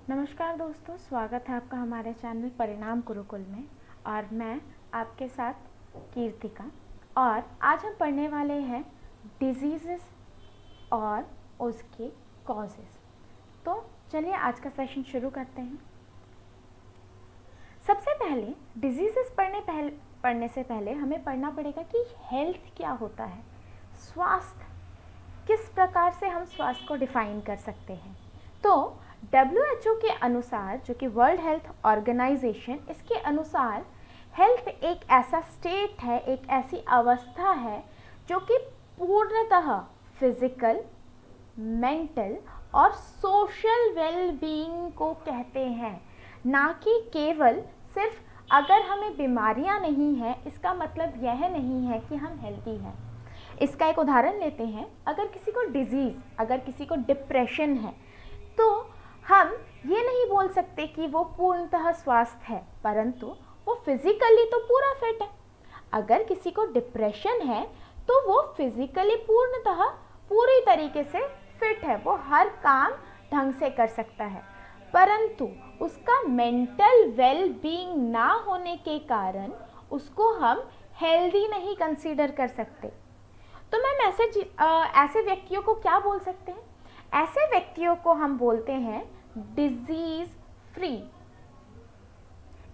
नमस्कार दोस्तों, स्वागत है आपका हमारे चैनल परिणाम गुरुकुल में। और मैं आपके साथ कीर्तिका। और आज हम पढ़ने वाले हैं डिजीज़ेस और उसके कॉजेस। तो चलिए आज का सेशन शुरू करते हैं। सबसे पहले डिजीज़ेस पढ़ने से पहले हमें पढ़ना पड़ेगा कि हेल्थ क्या होता है, स्वास्थ्य किस प्रकार से हम स्वास्थ्य को डिफाइन कर सकते हैं। तो WHO के अनुसार, जो कि वर्ल्ड हेल्थ ऑर्गेनाइजेशन, इसके अनुसार हेल्थ एक ऐसा स्टेट है, एक ऐसी अवस्था है जो कि पूर्णतः फिजिकल, मेंटल और सोशल वेलबीइंग को कहते हैं। ना कि केवल सिर्फ अगर हमें बीमारियां नहीं हैं इसका मतलब यह नहीं है कि हम हेल्दी हैं। इसका एक उदाहरण लेते हैं। अगर किसी को डिजीज़, अगर किसी को डिप्रेशन है तो हम ये नहीं बोल सकते कि वो पूर्णतः स्वस्थ है, परंतु वो फिजिकली तो पूरा फिट है। अगर किसी को डिप्रेशन है तो वो फिजिकली पूर्णतः पूरी तरीके से फिट है, वो हर काम ढंग से कर सकता है, परंतु उसका मेंटल वेल बीइंग ना होने के कारण उसको हम हेल्दी नहीं कंसीडर कर सकते। तो मैम ऐसे व्यक्तियों को क्या बोल सकते हैं? ऐसे व्यक्तियों को हम बोलते हैं डिजीज फ्री।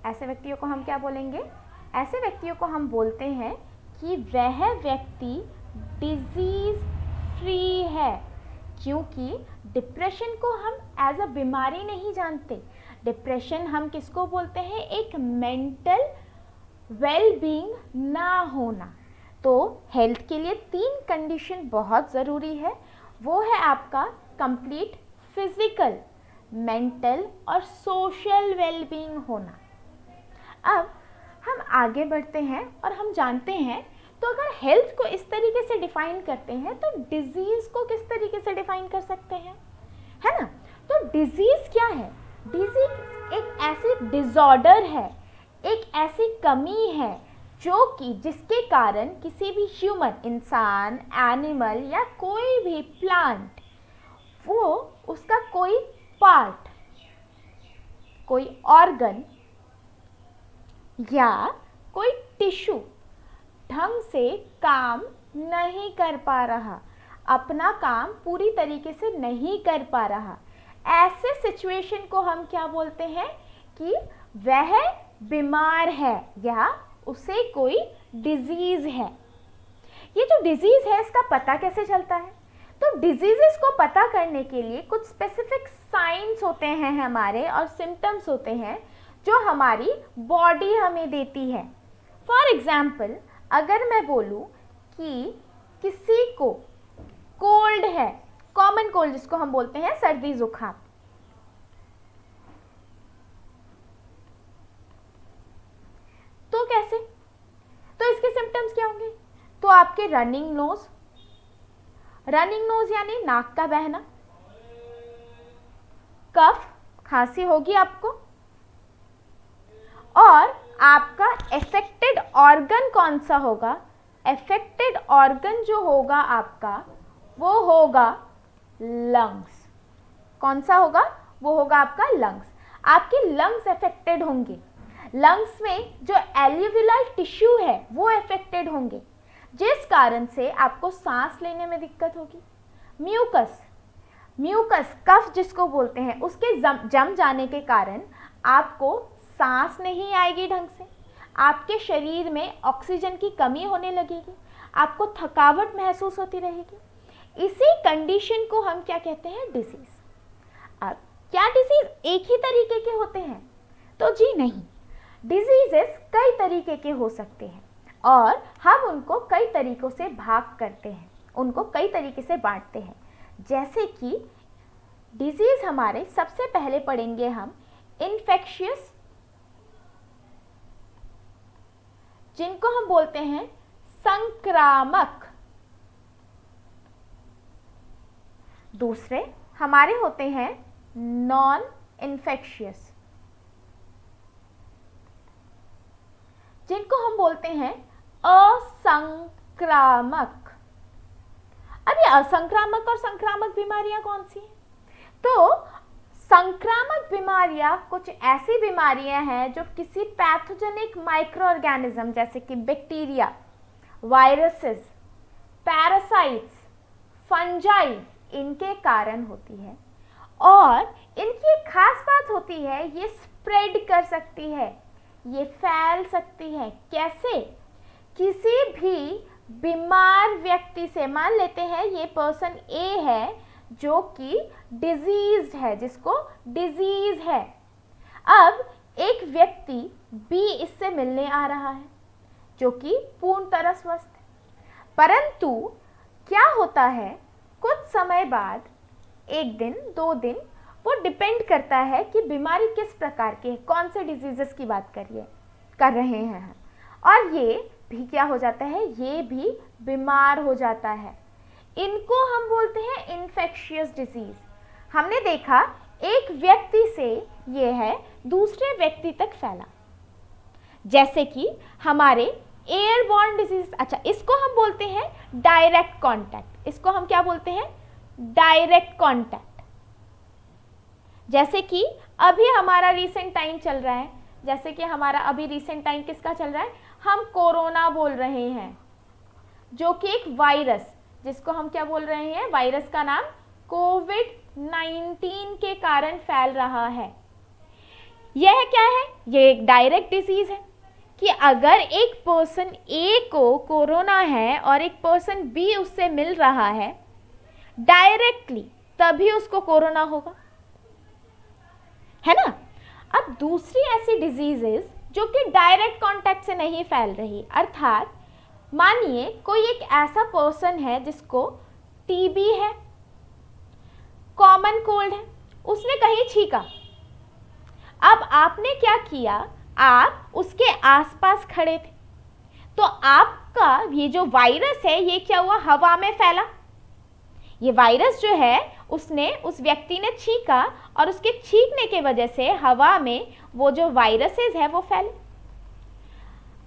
ऐसे व्यक्तियों को हम क्या बोलेंगे? ऐसे व्यक्तियों को हम बोलते हैं कि वह व्यक्ति डिजीज फ्री है, क्योंकि डिप्रेशन को हम एज अ बीमारी नहीं जानते। डिप्रेशन हम किसको बोलते हैं? एक मेंटल वेल बीइंग ना होना। तो हेल्थ के लिए 3 कंडीशन बहुत ज़रूरी है। वो है आपका कंप्लीट फिजिकल, मेंटल और सोशल वेलबीइंग होना। अब हम आगे बढ़ते हैं और हम जानते हैं, तो अगर हेल्थ को इस तरीके से डिफाइन करते हैं तो डिजीज़ को किस तरीके से डिफाइन कर सकते हैं, है ना? तो डिजीज़ क्या है? डिजीज़ एक ऐसी डिसऑर्डर है, एक ऐसी कमी है जो कि जिसके कारण किसी भी ह्यूमन, इंसान, एनिमल या कोई भी प्लांट, वो उसका कोई पार्ट, कोई ऑर्गन या कोई टिश्यू ढंग से काम नहीं कर पा रहा, अपना काम पूरी तरीके से नहीं कर पा रहा। ऐसे सिचुएशन को हम क्या बोलते हैं? कि वह बीमार है या उसे कोई डिजीज है। ये जो डिजीज है इसका पता कैसे चलता है? तो डिजीजेस को पता करने के लिए कुछ स्पेसिफिक साइंस होते हैं हमारे, और सिम्टम्स होते हैं जो हमारी बॉडी हमें देती है। फॉर एग्जाम्पल, अगर मैं बोलूँ कि किसी को कोल्ड है, कॉमन कोल्ड जिसको हम बोलते हैं सर्दी जुकाम, तो कैसे? तो इसके सिम्टम्स क्या होंगे? तो आपके रनिंग नोज यानी नाक का बहना, कफ, खांसी होगी आपको, और आपका एफेक्टेड ऑर्गन कौन सा होगा? एफेक्टेड ऑर्गन जो होगा आपका वो होगा लंग्स। कौन सा होगा? वो होगा आपका लंग्स। आपके लंग्स एफेक्टेड होंगे। लंग्स में जो एल्यूवियल टिश्यू है वो एफेक्टेड होंगे, जिस कारण से आपको सांस लेने में दिक्कत होगी। म्यूकस कफ जिसको बोलते हैं, उसके जम जाने के कारण आपको सांस नहीं आएगी ढंग से, आपके शरीर में ऑक्सीजन की कमी होने लगेगी, आपको थकावट महसूस होती रहेगी। इसी कंडीशन को हम क्या कहते हैं? डिजीज। अब क्या डिजीज एक ही तरीके के होते हैं? तो जी नहीं, डिजीजेस कई तरीके के हो सकते हैं और हम उनको कई तरीकों से भाग करते हैं, उनको कई तरीके से बांटते हैं। जैसे कि डिजीज हमारे सबसे पहले पढ़ेंगे हम इन्फेक्शियस, जिनको हम बोलते हैं संक्रामक। दूसरे हमारे होते हैं नॉन इन्फेक्शियस, जिनको हम बोलते हैं असंक्रामक। अब ये असंक्रामक और संक्रामक बीमारियां कौन सी हैं? तो संक्रामक बीमारियां कुछ ऐसी बीमारियां हैं जो किसी पैथोजेनिक माइक्रो ऑर्गेनिज्म जैसे कि बैक्टीरिया, वायरसेस, पैरासाइट्स, फंजाई, इनके कारण होती है। और इनकी एक खास बात होती है, ये स्प्रेड कर सकती है, ये फैल सकती है। कैसे? किसी भी बीमार व्यक्ति से, मान लेते हैं ये पर्सन ए है जो कि डिजीज्ड है, जिसको डिजीज है। अब एक व्यक्ति बी इससे मिलने आ रहा है जो कि पूर्ण तरह स्वस्थ है, परंतु क्या होता है कुछ समय बाद, एक दिन 2 दिन, वो डिपेंड करता है कि बीमारी किस प्रकार की है, कौन से डिजीजेस की बात कर रहे हैं हम। और ये भी क्या हो जाता है, ये भी बीमार हो जाता है। इनको हम बोलते हैं इन्फेक्शियस डिजीज। हमने देखा एक व्यक्ति से ये है दूसरे व्यक्ति तक फैला, जैसे कि हमारे एयरबॉर्न डिजीज। अच्छा, इसको हम बोलते हैं डायरेक्ट कांटेक्ट। इसको हम क्या बोलते हैं? Direct contact. जैसे कि अभी हमारा रीसेंट टाइम चल रहा है, जैसे कि हमारा अभी रीसेंट टाइम किसका चल रहा है, हम कोरोना बोल रहे हैं, जो कि एक वायरस, जिसको हम क्या बोल रहे हैं, वायरस का नाम कोविड-19 के कारण फैल रहा है। यह क्या है? यह एक डायरेक्ट डिजीज है कि अगर एक पर्सन ए को कोरोना है और एक पर्सन बी उससे मिल रहा है डायरेक्टली, तभी उसको कोरोना होगा, है ना। अब दूसरी ऐसी डिजीजेस जो कि डायरेक्ट कांटेक्ट से नहीं फैल रही, अर्थात मानिए कोई एक ऐसा पर्सन है जिसको टीबी है, कॉमन कोल्ड है, उसने कहीं छींका। अब आपने क्या किया, आप उसके आसपास खड़े थे, तो आपका ये जो वायरस है ये क्या हुआ, हवा में फैला। ये वायरस जो है उसने, उस व्यक्ति ने छींका और उसके छींकने के वजह से हवा में वो जो वायरसेस है वो फैले।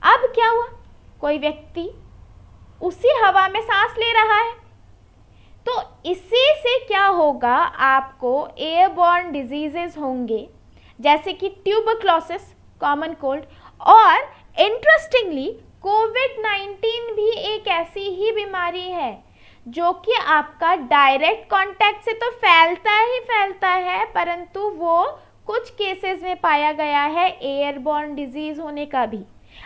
अब क्या हुआ, कोई व्यक्ति उसी हवा में सांस ले रहा है, तो इसी से क्या होगा, आपको एयरबॉर्न डिजीजेस होंगे, जैसे कि ट्यूबरक्लोसिस, कॉमन कोल्ड। और इंटरेस्टिंगली कोविड-19 भी एक ऐसी ही बीमारी है जो कि आपका डायरेक्ट कांटेक्ट से तो फैलता है, परंतु वो कुछ केसेस में पाया गया है एयरबॉर्न डिजीज होने का भी।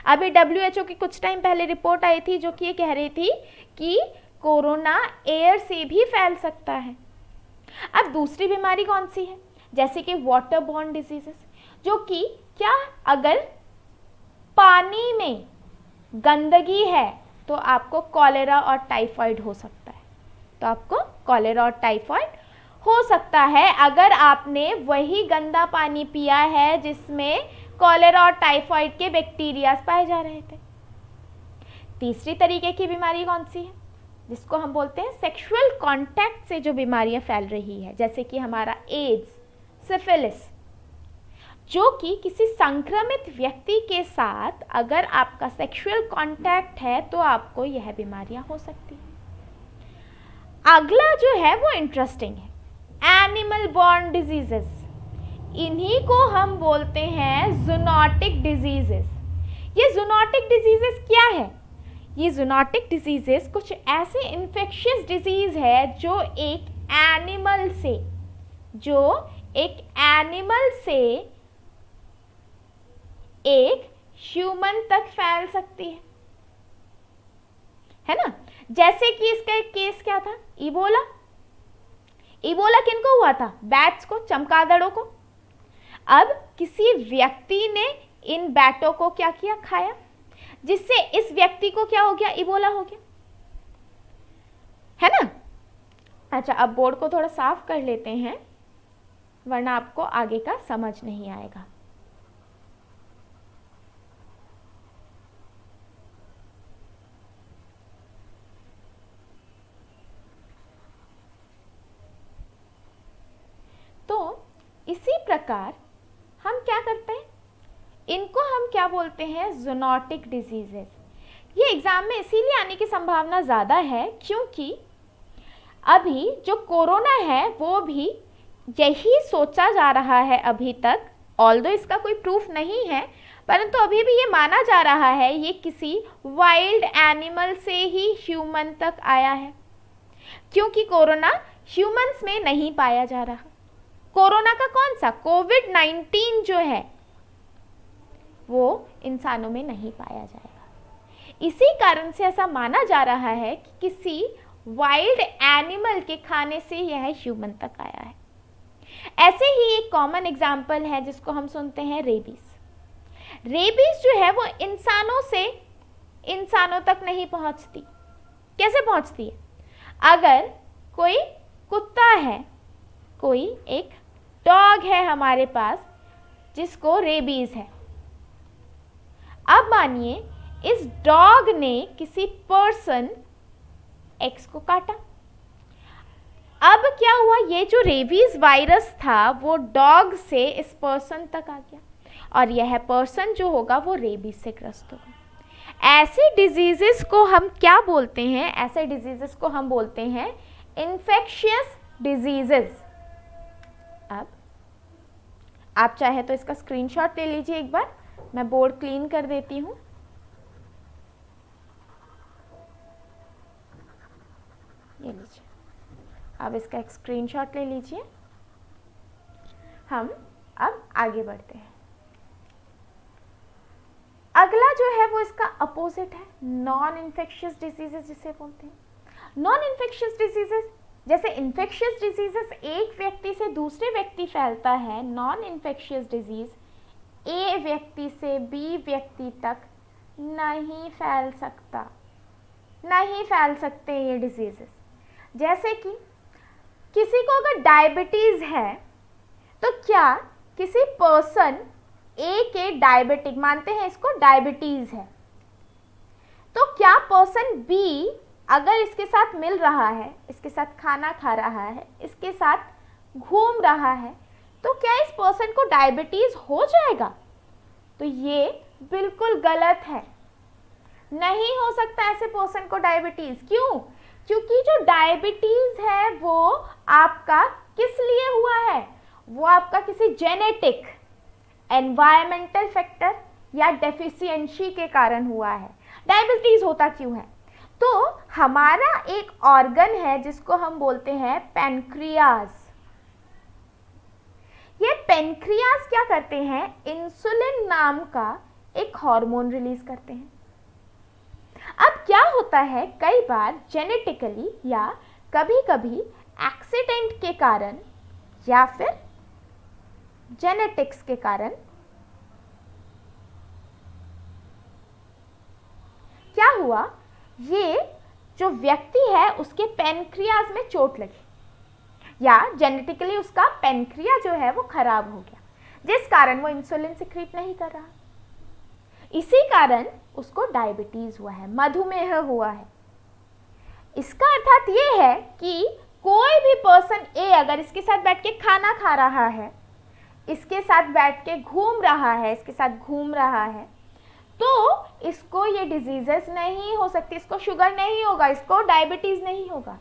अभी WHO की कुछ टाइम पहले रिपोर्ट आई थी जो कि ये कह रही थी कि कोरोना एयर से भी फैल सकता है। अब दूसरी बीमारी कौन सी है, जैसे कि वाटरबॉर्न डिजीजेस, जो कि क्या, अगर पानी में गंदगी है तो आपको कॉलेरा और टाइफाइड हो सकता है, तो आपको कॉलेरा और टाइफाइड हो सकता है अगर आपने वही गंदा पानी पिया है जिसमें कॉलेरा और टाइफाइड के बैक्टीरिया पाए जा रहे थे। तीसरी तरीके की बीमारी कौन सी है, जिसको हम बोलते हैं सेक्सुअल कांटेक्ट से जो बीमारियां फैल रही है, जैसे कि हमारा एड्स, सिफिलिस, जो कि किसी संक्रमित व्यक्ति के साथ अगर आपका सेक्सुअल कांटेक्ट है तो आपको यह बीमारियां हो सकती हैं। अगला जो है वो इंटरेस्टिंग है, एनिमल बॉर्न डिजीजेस। इन्हीं को हम बोलते हैं जूनोटिक डिजीजेस। ये जूनोटिक डिजीजेस क्या है, ये जूनोटिक डिजीजेस कुछ ऐसे इन्फेक्शियस डिजीज है जो एक एनिमल से एक ह्यूमन तक फैल सकती है ना। जैसे कि इसका एक केस क्या था, इबोला। इबोला किनको हुआ था, बैट्स को, चमगादड़ों को। अब किसी व्यक्ति ने इन बैटों को क्या किया, खाया, जिससे इस व्यक्ति को क्या हो गया, इबोला हो गया, है ना। अच्छा, अब बोर्ड को थोड़ा साफ कर लेते हैं वरना आपको आगे का समझ नहीं आएगा। तो इसी प्रकार हम क्या करते हैं, इनको हम क्या बोलते हैं, जूनोटिक डिजीजेस। ये एग्जाम में इसीलिए आने की संभावना ज़्यादा है क्योंकि अभी जो कोरोना है वो भी यही सोचा जा रहा है अभी तक, ऑल्दो इसका कोई प्रूफ नहीं है, परंतु अभी भी ये माना जा रहा है ये किसी वाइल्ड एनिमल से ही ह्यूमन तक आया है, क्योंकि कोरोना ह्यूमंस में नहीं पाया जा रहा। कोरोना का कौन सा, कोविड-19 जो है वो इंसानों में नहीं पाया जाएगा। इसी कारण से ऐसा माना जा रहा है कि किसी वाइल्ड एनिमल के खाने से यह ह्यूमन तक आया है। ऐसे ही एक कॉमन एग्जाम्पल है जिसको हम सुनते हैं, रेबीज। रेबीज जो है वो इंसानों से इंसानों तक नहीं पहुंचती। कैसे पहुंचती है? अगर कोई कुत्ता है, कोई एक डॉग है हमारे पास जिसको रेबीज है, अब मानिए इस डॉग ने किसी पर्सन एक्स को काटा। अब क्या हुआ, ये जो रेबीज वायरस था वो डॉग से इस पर्सन तक आ गया और यह पर्सन जो होगा वो रेबीज से ग्रस्त होगा। ऐसे डिजीजेस को हम क्या बोलते हैं? ऐसे डिजीजेस को हम बोलते हैं इन्फेक्शियस डिजीजेस। अब आप चाहे तो इसका स्क्रीनशॉट ले लीजिए एक बार, मैं बोर्ड क्लीन कर देती हूँ। ये लीजिए, अब इसका एक स्क्रीनशॉट ले लीजिए। हम अब आगे बढ़ते हैं। अगला जो है वो इसका अपोजिट है, नॉन इन्फेक्शियस डिजीजेस जिसे बोलते हैं। नॉन इन्फेक्शियस डिजीजेस, जैसे इन्फेक्शियस डिजीजेस एक व्यक्ति से दूसरे व्यक्ति फैलता है, नॉन इन्फेक्शियस डिजीज ए व्यक्ति से बी व्यक्ति तक नहीं फैल सकता, नहीं फैल सकते ये डिजीजेस। जैसे कि किसी को अगर डायबिटीज है तो क्या किसी पर्सन ए के डायबिटिक, मानते हैं इसको डायबिटीज है, तो क्या पर्सन बी अगर इसके साथ मिल रहा है, इसके साथ खाना खा रहा है, इसके साथ घूम रहा है, तो क्या इस पर्सन को डायबिटीज हो जाएगा? तो ये बिल्कुल गलत है, नहीं हो सकता ऐसे पर्सन को डायबिटीज। क्यों? क्योंकि जो डायबिटीज है वो आपका किस लिए हुआ है? वो आपका किसी जेनेटिक, एनवायरमेंटल फैक्टर या डेफिशिएंसी के कारण हुआ है। डायबिटीज होता क्यों है? तो हमारा एक ऑर्गन है जिसको हम बोलते हैं पेनक्रियाज। ये पेनक्रियाज क्या करते हैं? इंसुलिन नाम का एक हार्मोन रिलीज करते हैं। अब क्या होता है, कई बार जेनेटिकली या कभी कभी एक्सीडेंट के कारण या फिर जेनेटिक्स के कारण क्या हुआ, ये जो व्यक्ति है उसके पेनक्रियाज में चोट लगी या जेनेटिकली उसका पेनक्रिया जो है वो खराब हो गया, जिस कारण वो इंसुलिन सिक्रीट नहीं कर रहा। इसी कारण उसको डायबिटीज हुआ है, मधुमेह हुआ है। इसका अर्थात ये है कि कोई भी पर्सन ए अगर इसके साथ बैठ के खाना खा रहा है, इसके साथ बैठ के घूम रहा है, इसके साथ घूम रहा है, तो इसको ये डिजीजेस नहीं हो सकती, इसको शुगर नहीं होगा, इसको डायबिटीज नहीं होगा।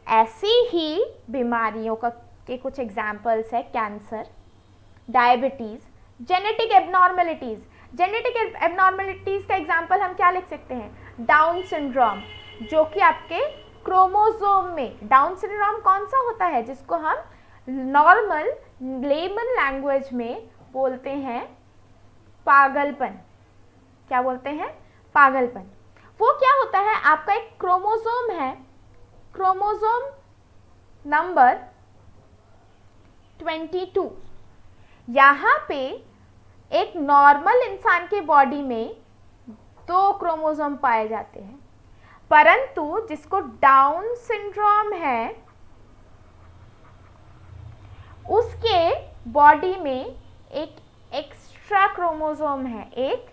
ऐसी ही बीमारियों का के कुछ एग्जाम्पल्स है cancer, diabetes, genetic abnormalities. Genetic abnormalities का एग्जाम्पल हम क्या लिख सकते हैं? डाउन सिंड्रोम, जो कि आपके क्रोमोसोम में, डाउन सिंड्रोम कौन सा होता है जिसको हम नॉर्मल लेमन लैंग्वेज में बोलते हैं पागलपन। क्या बोलते हैं? पागलपन। वो क्या होता है, आपका एक क्रोमोसोम है, क्रोमोसोम नंबर 22। यहाँ पे एक नॉर्मल इंसान के बॉडी में 2 क्रोमोसोम पाए जाते हैं, परंतु जिसको डाउन सिंड्रोम है उसके बॉडी में एक एक्स्ट्रा क्रोमोसोम है, एक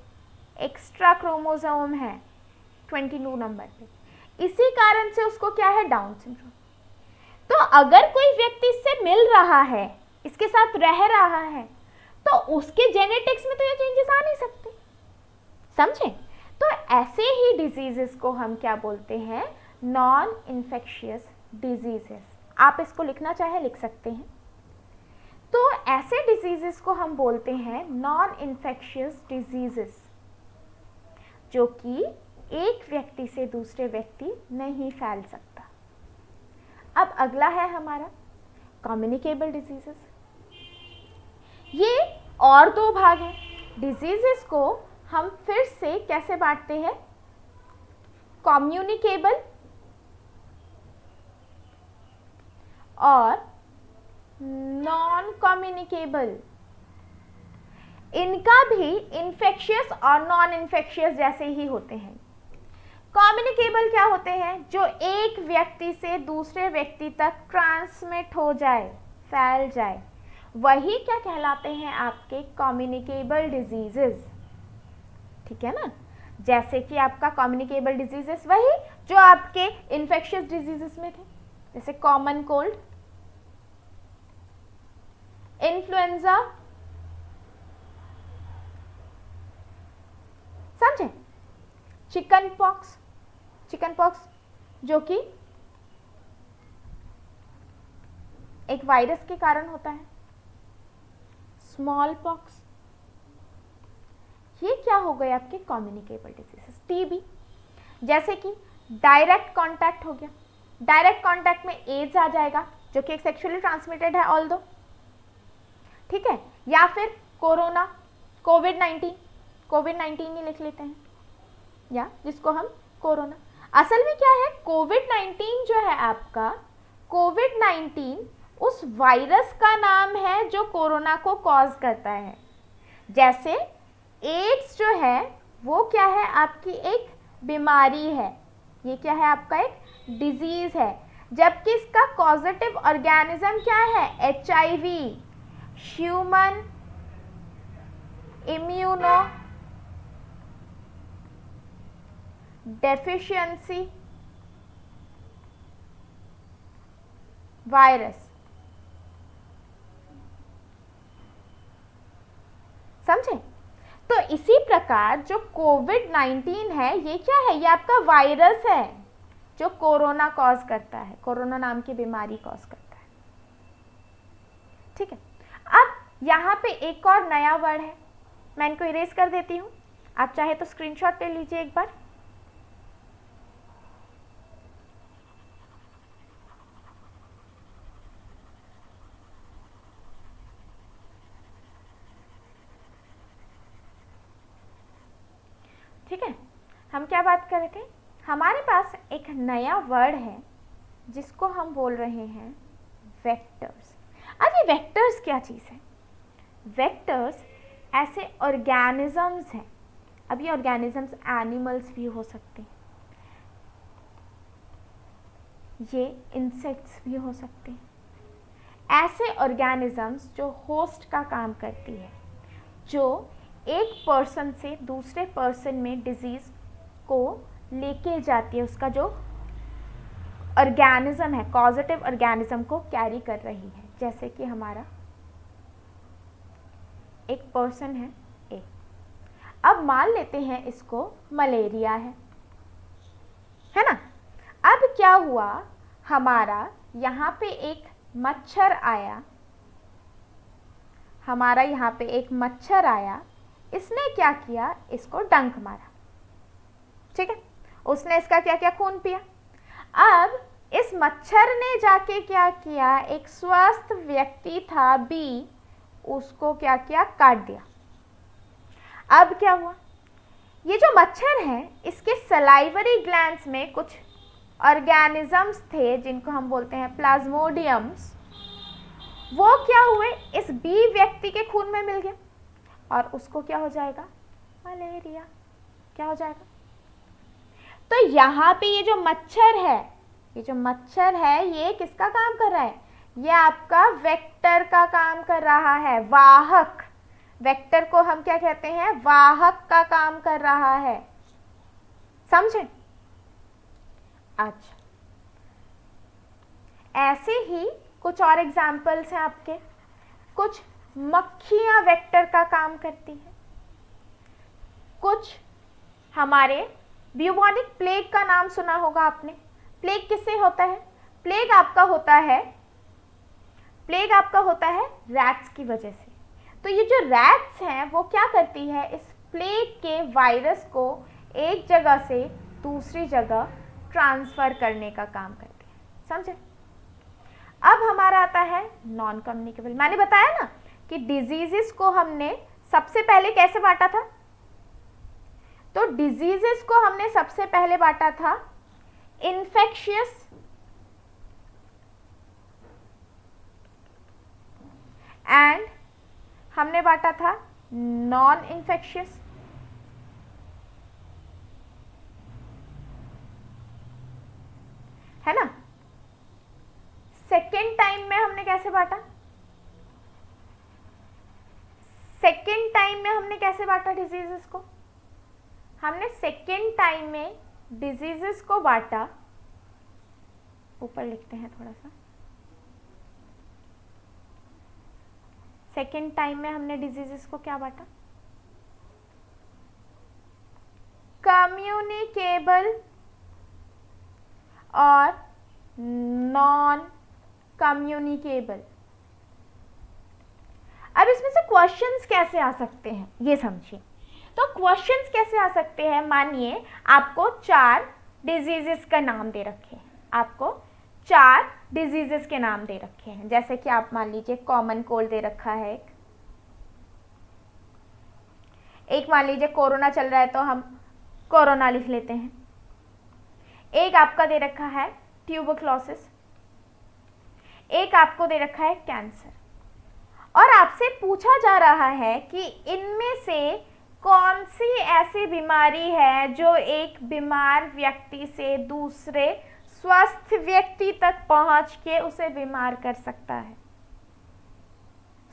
एक्स्ट्रा क्रोमोसोम है 22 नंबर पे। इसी कारण से उसको क्या है? Down syndrome. तो अगर कोई व्यक्ति इससे मिल रहा है, इसके साथ रह रहा है, तो उसके जेनेटिक्स में तो ये चेंजेस आ नहीं सकते, समझे? तो ऐसे ही डिजीजेस को हम क्या बोलते हैं? Non infectious diseases. आप इसको लिखना चाहे लिख सकते हैं। तो ऐसे डिजीजेस को हम बोलते हैं नॉन इन्फेक्शियस डिजीजेस, जो कि एक व्यक्ति से दूसरे व्यक्ति नहीं फैल सकता। अब अगला है हमारा कम्युनिकेबल डिजीजेस। ये और दो भाग हैं। डिजीजेस को हम फिर से कैसे बांटते हैं, कम्युनिकेबल और नॉन कम्युनिकेबल। इनका भी इन्फेक्शियस और नॉन इन्फेक्शियस जैसे ही होते हैं। कम्युनिकेबल क्या होते हैं, जो एक व्यक्ति से दूसरे व्यक्ति तक ट्रांसमिट हो जाए, फैल जाए, वही क्या कहलाते हैं, आपके कम्युनिकेबल डिजीजेस। ठीक है ना, जैसे कि आपका कम्युनिकेबल डिजीजेस वही जो आपके इन्फेक्शियस डिजीजेस में थे, जैसे कॉमन कोल्ड, इन्फ्लुएंजा, समझे, चिकन पॉक्स जो कि एक वायरस के कारण होता है, स्मॉल पॉक्स, ये क्या हो गए आपके कम्युनिकेबल डिजीजेस। टीबी, जैसे कि डायरेक्ट कांटेक्ट हो गया, डायरेक्ट कांटेक्ट में एड्स आ जाएगा जो कि एक सेक्सुअली ट्रांसमिटेड है ऑल दो, ठीक है, या फिर कोरोना, कोविड-19 ही लिख लेते हैं, या जिसको हम कोरोना, असल में क्या है, कोविड-19 जो है आपका, कोविड-19 उस वायरस का नाम है जो कोरोना को कॉज करता है। जैसे एड्स जो है वो क्या है, आपकी एक बीमारी है, ये क्या है, आपका एक डिजीज है, जबकि इसका कॉजेटिव ऑर्गेनिज्म क्या है, HIV, human immuno deficiency virus. समझे? तो इसी प्रकार जो कोविड-19 है, ये क्या है, ये आपका वायरस है जो कोरोना कॉज करता है, कोरोना नाम की बीमारी कॉज करता है। ठीक है, अब यहाँ पे एक और नया वर्ड है, मैं इनको इरेज कर देती हूँ, आप चाहे तो स्क्रीनशॉट ले लीजिए एक बार। ठीक है, हम क्या बात कर रहे थे, हमारे पास एक नया वर्ड है जिसको हम बोल रहे हैं वेक्टर्स। अब ये वेक्टर्स क्या चीज़ है, वेक्टर्स ऐसे ऑर्गेनिजम्स हैं, अब ये ऑर्गेनिजम्स एनिमल्स भी हो सकते हैं, ये इंसेक्ट्स भी हो सकते हैं, ऐसे ऑर्गेनिजम्स जो होस्ट का काम करती है, जो एक पर्सन से दूसरे पर्सन में डिजीज को लेके जाती है, उसका जो ऑर्गेनिज्म है, कॉजेटिव ऑर्गेनिज्म को कैरी कर रही है। जैसे कि हमारा एक पर्सन है ए, अब मान लेते हैं इसको मलेरिया है ना। अब क्या हुआ, हमारा यहाँ पे एक मच्छर आया, हमारा यहाँ पे एक मच्छर आया, इसने क्या किया, इसको डंक मारा, ठीक है, उसने इसका क्या किया, खून पिया। अब इस मच्छर ने जाके क्या किया, एक स्वस्थ व्यक्ति था बी, उसको क्या किया, काट दिया। अब क्या हुआ, ये जो मच्छर है इसके सलाइवरी ग्लैंड्स में कुछ ऑर्गेनिजम्स थे जिनको हम बोलते हैं प्लाज्मोडियम्स, वो क्या हुए, इस बी व्यक्ति के खून में मिल गए और उसको क्या हो जाएगा, मलेरिया, क्या हो जाएगा। तो यहाँ पे ये जो मच्छर है, ये जो मच्छर है, ये किसका काम कर रहा है, ये आपका वेक्टर का काम कर रहा है, वाहक, वेक्टर को हम क्या कहते हैं, वाहक का काम कर रहा है, समझे। अच्छा, ऐसे ही कुछ और एग्जाम्पल्स हैं आपके, कुछ मक्खियां वेक्टर का काम करती है, कुछ हमारे ब्यूबोनिक प्लेग का नाम सुना होगा आपने। प्लेग किससे होता है, प्लेग आपका होता है रैट्स की वजह से। तो ये जो रैट्स हैं वो क्या करती है, इस प्लेग के वायरस को एक जगह से दूसरी जगह ट्रांसफ़र करने का काम करती है, समझे। अब हमारा आता है नॉन कम्युनिकेबल। मैंने बताया ना कि डिजीजेस को हमने सबसे पहले कैसे बांटा था, तो डिजीजेस को हमने सबसे पहले बांटा था इन्फेक्शियस एंड हमने बांटा था नॉन इन्फेक्शियस। है ना। सेकेंड टाइम में हमने कैसे बांटा, डिजीजेस को, हमने सेकेंड टाइम में डिजीजेस को बांटा, ऊपर लिखते हैं थोड़ा सा, सेकेंड टाइम में हमने डिजीजेस को क्या बांटा, कम्युनिकेबल और नॉन कम्युनिकेबल। अब इसमें से क्वेश्चंस कैसे आ सकते हैं ये समझिए। तो क्वेश्चंस कैसे आ सकते हैं, मानिए आपको 4 डिजीजेस का नाम दे रखे हैं, आपको 4 डिजीजेस के नाम दे रखे हैं, जैसे कि आप मान लीजिए कॉमन कोल्ड दे रखा है, एक मान लीजिए कोरोना चल रहा है तो हम कोरोना लिख लेते हैं, एक आपका दे रखा है ट्यूबरक्लोसिस, एक आपको दे रखा है कैंसर, और आपसे पूछा जा रहा है कि इनमें से कौन सी ऐसी बीमारी है जो एक बीमार व्यक्ति से दूसरे स्वस्थ व्यक्ति तक पहुंच के उसे बीमार कर सकता है।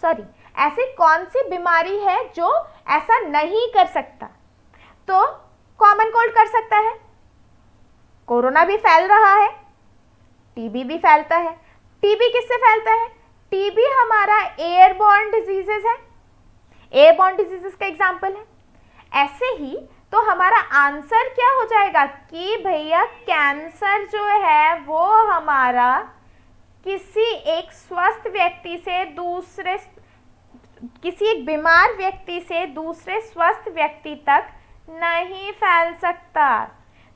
सॉरी, ऐसी कौन सी बीमारी है जो ऐसा नहीं कर सकता। तो कॉमन कोल्ड कर सकता है, कोरोना भी फैल रहा है, टीबी भी फैलता है। टीबी किससे फैलता है, टीबी हमारा एयरबॉर्न डिजीजेस है, एयरबॉर्न डिजीजेस का एग्जांपल है। ऐसे ही तो हमारा आंसर क्या हो जाएगा कि भैया कैंसर जो है वो हमारा किसी एक स्वस्थ व्यक्ति से दूसरे, किसी एक बीमार व्यक्ति से दूसरे स्वस्थ व्यक्ति तक नहीं फैल सकता।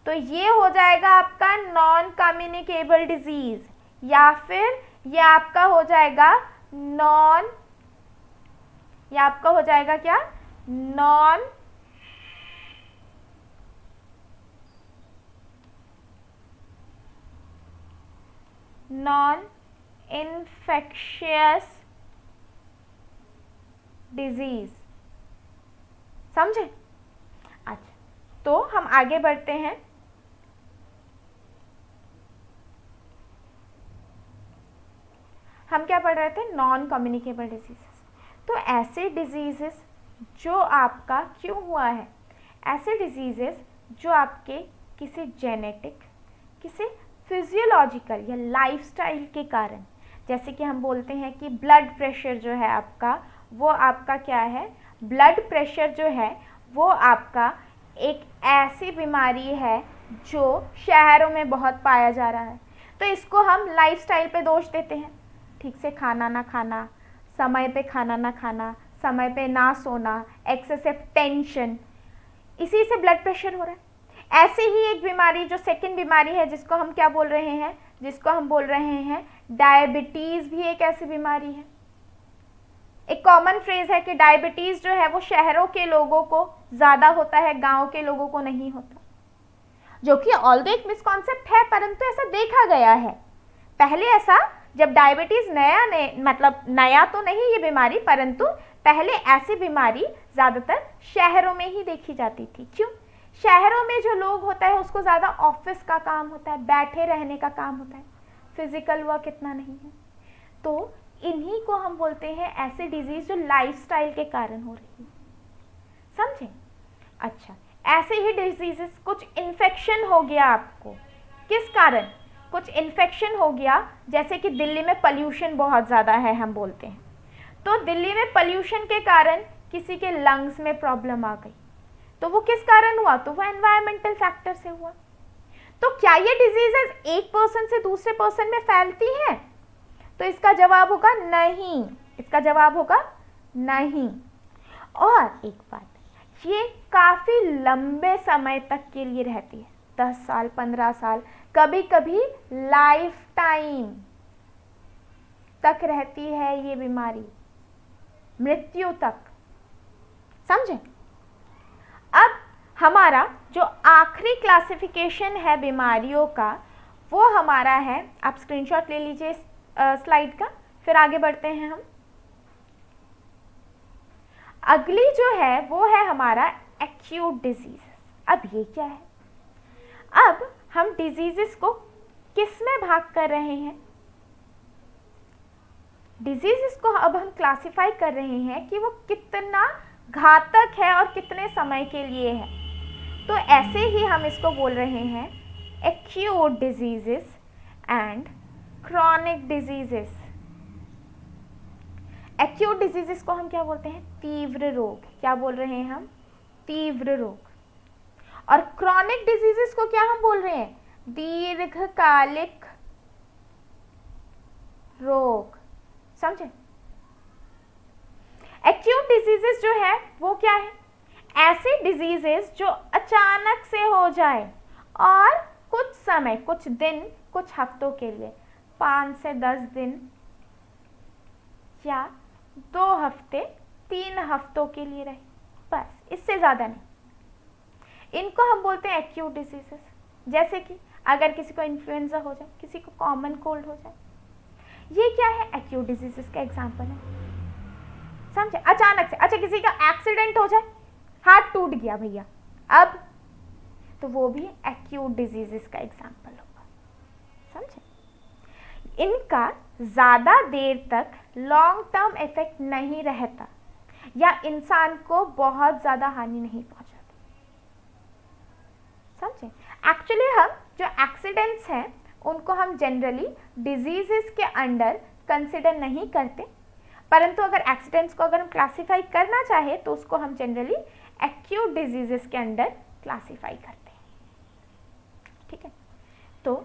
तो ये हो जाएगा आपका नॉन कम्युनिकेबल डिजीज, या फिर ये आपका हो जाएगा क्या, नॉन इन्फेक्शियस डिजीज, समझे। अच्छा, तो हम आगे बढ़ते हैं। हम क्या पढ़ रहे थे, नॉन कम्युनिकेबल डिजीजेस। तो ऐसे डिजीजेस जो आपका क्यों हुआ है, ऐसे डिजीजेस जो आपके किसी जेनेटिक, किसी फिजियोलॉजिकल या लाइफस्टाइल के कारण, जैसे कि हम बोलते हैं कि ब्लड प्रेशर जो है आपका, वो आपका क्या है, ब्लड प्रेशर जो है वो आपका एक ऐसी बीमारी है जो शहरों में बहुत पाया जा रहा है। तो इसको हम लाइफस्टाइल पे दोष देते हैं, ठीक से खाना ना खाना, समय पे खाना ना खाना, समय पे ना सोना, एक्सेसिव टेंशन, इसी से ब्लड प्रेशर हो रहा है। ऐसे ही एक बीमारी जो सेकंड बीमारी है जिसको हम क्या बोल रहे हैं, जिसको हम बोल रहे हैं डायबिटीज़, भी एक ऐसी बीमारी है। एक कॉमन फ्रेज है कि डायबिटीज़ जो है वो शहरों के लोगों को ज़्यादा होता है, गांव के लोगों को नहीं होता, जो कि ऑल्दो एक मिसकॉन्सेप्ट है, परंतु ऐसा देखा गया है। पहले ऐसा, जब डायबिटीज़ मतलब नया तो नहीं ये बीमारी, परंतु पहले ऐसी बीमारी ज़्यादातर शहरों में ही देखी जाती थी। क्यों, शहरों में जो लोग होता है उसको ज़्यादा ऑफिस का काम होता है, बैठे रहने का काम होता है, फिजिकल वर्क इतना नहीं है। तो इन्हीं को हम बोलते हैं ऐसे डिजीज जो लाइफस्टाइल के कारण हो रही है, समझे। अच्छा, ऐसे ही डिजीजेस, कुछ इन्फेक्शन हो गया आपको, किस कारण, कुछ इन्फेक्शन हो गया, जैसे कि दिल्ली में पॉल्यूशन बहुत ज़्यादा है हम बोलते हैं, तो दिल्ली में पॉल्यूशन के कारण किसी के लंग्स में प्रॉब्लम आ गई, तो वो किस कारण हुआ, तो वो एनवायरमेंटल फैक्टर से हुआ। तो क्या ये डिजीजेस एक पर्सन से दूसरे पर्सन में फैलती हैं? तो इसका जवाब होगा नहीं, इसका जवाब होगा नहीं। और एक बात, ये काफी लंबे समय तक के लिए रहती है, 10 साल, 15 साल, कभी कभी लाइफ टाइम तक रहती है ये बीमारी, मृत्यु तक। समझे? अब हमारा जो आखिरी क्लासिफिकेशन है बीमारियों का, वो हमारा है, आप स्क्रीनशॉट ले लीजिए स्लाइड का, फिर आगे बढ़ते हैं हम। अगली जो है वो है हमारा एक्यूट डिजीजेस। अब ये क्या है? अब हम डिजीजेस को किस में भाग कर रहे हैं? डिजीजेस को अब हम क्लासिफाई कर रहे हैं कि वो कितना घातक है और कितने समय के लिए है। तो ऐसे ही हम इसको बोल रहे हैं acute diseases and chronic diseases. Acute diseases को हम क्या बोलते हैं? तीव्र रोग। क्या बोल रहे हैं हम? तीव्र रोग। और क्रॉनिक डिजीजेस को क्या हम बोल रहे हैं? दीर्घकालिक रोग। समझे? एक्यूट डिजीजेस जो है वो क्या है? ऐसे डिजीजेस जो अचानक से हो जाए और कुछ समय, कुछ दिन, कुछ हफ्तों के लिए, 5 से 10 दिन या 2 हफ्ते, 3 हफ्तों के लिए रहे, बस, इससे ज़्यादा नहीं। इनको हम बोलते हैं एक्यूट डिजीजेस। जैसे कि अगर किसी को इन्फ्लुएंजा हो जाए, किसी को कॉमन कोल्ड हो जाए, ये क्या है? एक्यूट डिजीजेस का एग्जाम्पल है। समझे? अचानक से, अच्छा किसी का एक्सीडेंट हो जाए, हाथ टूट गया भैया, अब तो वो भी एक्यूट डिजीजेस का एग्जाम्पल होगा। समझे? इनका ज़्यादा देर तक लॉन्ग टर्म इफेक्ट नहीं रहता या इंसान को बहुत ज़्यादा हानि नहीं पहुंचाती। समझे? एक्चुअली हम जो एक्सीडेंट्स हैं उनको हम जनरली डिजीजेस के अंडर कंसिडर नहीं करते, परंतु अगर एक्सीडेंट्स को अगर हम क्लासीफाई करना चाहे तो उसको हम जनरली एक्यूट डिजीजेस के अंडर क्लासीफाई करते हैं। ठीक है? तो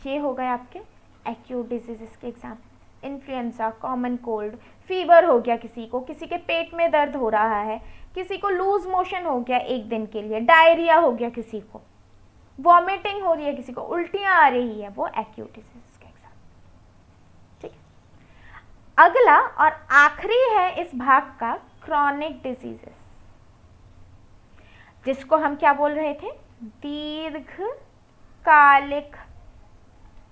ये हो गए आपके एक्यूट डिजीजेस के example. Influenza, common cold, fever हो गया किसी को, किसी के पेट में दर्द हो रहा है, किसी को लूज मोशन हो गया 1 दिन के लिए, डायरिया हो गया किसी को, वॉमिटिंग हो रही है किसी को, उल्टियाँ आ रही है, वो एक्यूट डिजीजेस के एग्जाम्पल। ठीक है? अगला और आखिरी है इस भाग का क्रॉनिक डिजीजेस, जिसको हम क्या बोल रहे थे? दीर्घकालिक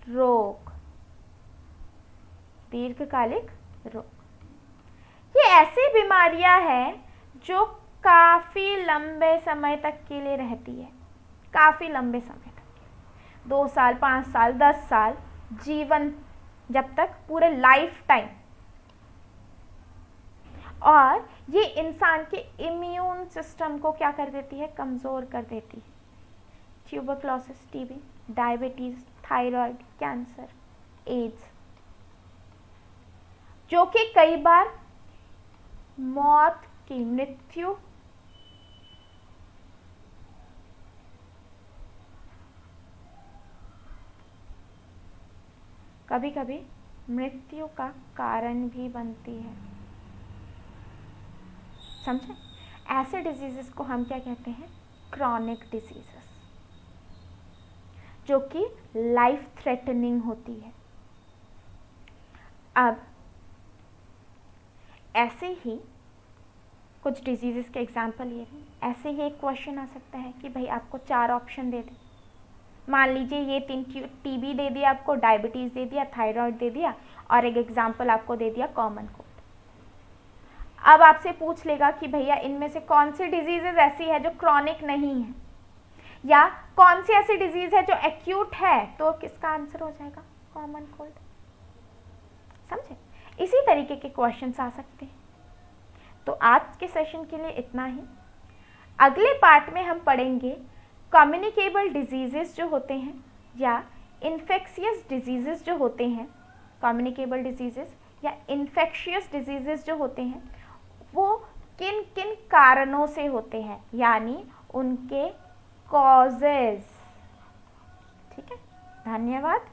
रोग। दीर्घकालिक रोग ये ऐसी बीमारियां हैं जो काफी लंबे समय तक के लिए रहती है, काफी लंबे समय तक के, 2 साल, 5 साल, 10 साल, जीवन जब तक, पूरे लाइफ टाइम। और ये इंसान के इम्यून सिस्टम को क्या कर देती है? कमजोर कर देती है। Tuberculosis, TB, diabetes, thyroid, cancer, AIDS, जो कि कई बार मौत की, मृत्यु कभी कभी मृत्यु का कारण भी बनती है। समझे? ऐसे डिजीजेस को हम क्या कहते हैं? क्रॉनिक डिजीजेस, जो कि लाइफ थ्रेटनिंग होती है। अब ऐसे ही कुछ डिजीजेस के एग्जाम्पल ये हैं। ऐसे ही एक क्वेश्चन आ सकता है कि भाई आपको 4 ऑप्शन दे दे, मान लीजिए ये 3, टीबी दे दिया आपको, डायबिटीज़ दे दिया, थायराइड दे दिया, और एक एग्जाम्पल आपको दे दिया कॉमन कोल्ड। अब आपसे पूछ लेगा कि भैया इनमें से कौन सी डिजीजेज ऐसी है जो क्रॉनिक नहीं है, या कौन सी ऐसी डिजीज है जो एक्यूट है, तो किसका आंसर हो जाएगा? Common cold. समझे? इसी तरीके के क्वेश्चंस आ सकते हैं। तो आज के सेशन के लिए इतना ही। अगले पार्ट में हम पढ़ेंगे कम्युनिकेबल डिजीजेस जो होते हैं या इन्फेक्शियस डिजीजेस जो होते हैं। कम्युनिकेबल डिजीजेस या इन्फेक्शियस डिजीजेस जो होते हैं वो किन किन कारणों से होते हैं, यानी उनके कॉजेज। ठीक है, धन्यवाद।